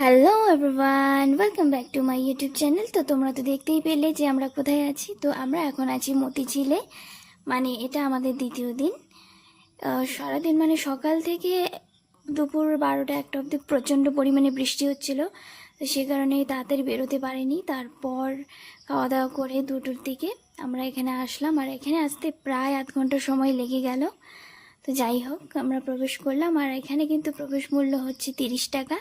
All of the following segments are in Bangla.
Hello everyone, welcome back to my YouTube channel. তো তোমরা তো দেখতেই পেলে যে আমরা কোথায় আছি। তো আমরা এখন আছি মতিঝিলে, মানে এটা আমাদের দ্বিতীয় দিন। সারাদিন মানে সকাল থেকে দুপুর 12টা-1টা অবধি প্রচণ্ড পরিমাণে বৃষ্টি হচ্ছিল। তো সে কারণে তাড়াতাড়ি বেরোতে পারিনি। তারপর খাওয়া দাওয়া করে 2টোর দিকে আমরা এখানে আসলাম, আর এখানে আসতে প্রায় আধ ঘন্টা সময় লেগে গেল। তো যাই হোক, আমরা প্রবেশ করলাম, আর এখানে কিন্তু প্রবেশ মূল্য হচ্ছে 30 টাকা।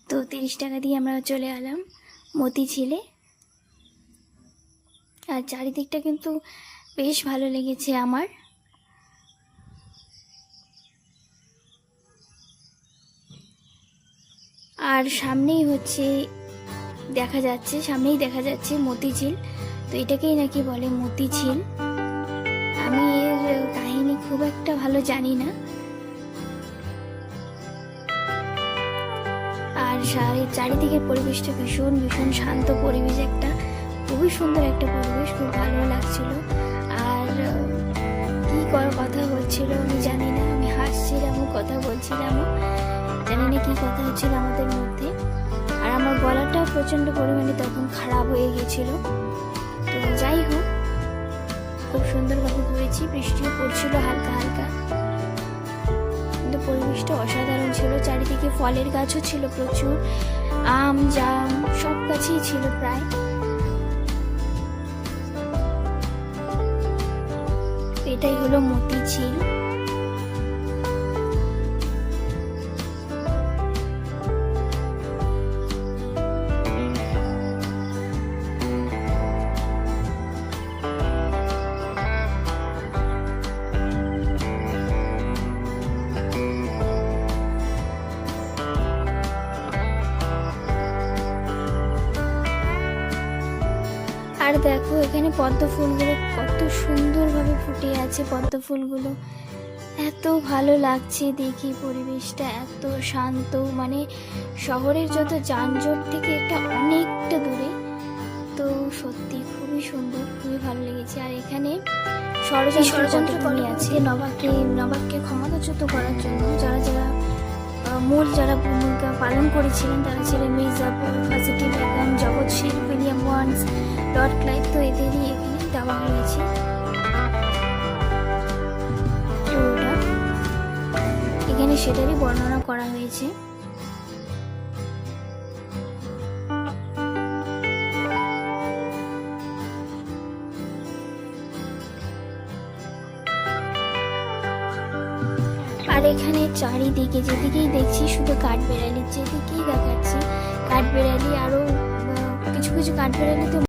তো 30 টাকা দিয়ে আমরা চলে এলাম মতিঝিলে। আর চারিদিকটা কিন্তু বেশ ভালো লেগেছে আমার। আর সামনেই দেখা যাচ্ছে মতিঝিল। তো এটাকেই নাকি বলে মতিঝিল। আমি এর কাহিনী খুব একটা ভালো জানি না। আর চারিদিকের পরিবেশটা ভীষণ ভীষণ শান্ত পরিবেশ, একটা খুবই সুন্দর একটা পরিবেশ, খুব ভালো লাগছিল। আর কি কথা হচ্ছিল আমি জানি না, আমি হাসছিলাম, কথা বলছিলাম, জানি না কি কথা হচ্ছিল আমাদের মধ্যে। আর আমার গলাটা প্রচণ্ড পরিমাণে তখন খারাপ হয়ে গেছিল। তো যাই হোক, খুব সুন্দরভাবে ঘুরেছি, বৃষ্টিও পড়ছিল হালকা হালকা, কিন্তু পরিবেশটা অসাধারণ ছিল। চারিদিকে ফলের গাছও ছিল প্রচুর, আম জাম সব গাছই ছিল প্রায়। এটাই হলো মতিঝিল। আর দেখো এখানে পদ্ম ফুলগুলো কত সুন্দরভাবে ফুটে আছে। পদ্ম ফুলগুলো এত ভালো লাগছে দেখি, পরিবেশটা এত শান্ত, মানে শহরের যত যানজট থেকে এটা অনেকটা দূরে। তো সত্যি খুবই সুন্দর, খুবই ভালো লেগেছে। আর এখানে ষড়যন্ত্র করা আছে নবাবকে ক্ষমতাচ্যুত করার জন্য। যারা ভূমিকা পালন করেছিলেন তারা ছিলেন Mirzapur, Fazil Begum, Jagat Singh, William Watts, Lord Clive. তো এদেরই এখানে দেওয়া হয়েছে। এখানে সেটারই বর্ণনা করা হয়েছে। আর এখানে চারিদিকে যেদিকেই দেখছি শুধু কাঠবেড়ালি, যেদিকেই দেখাচ্ছি কাঠবেড়ালি। আরো কিছু কিছু কাঠবেড়ালি তো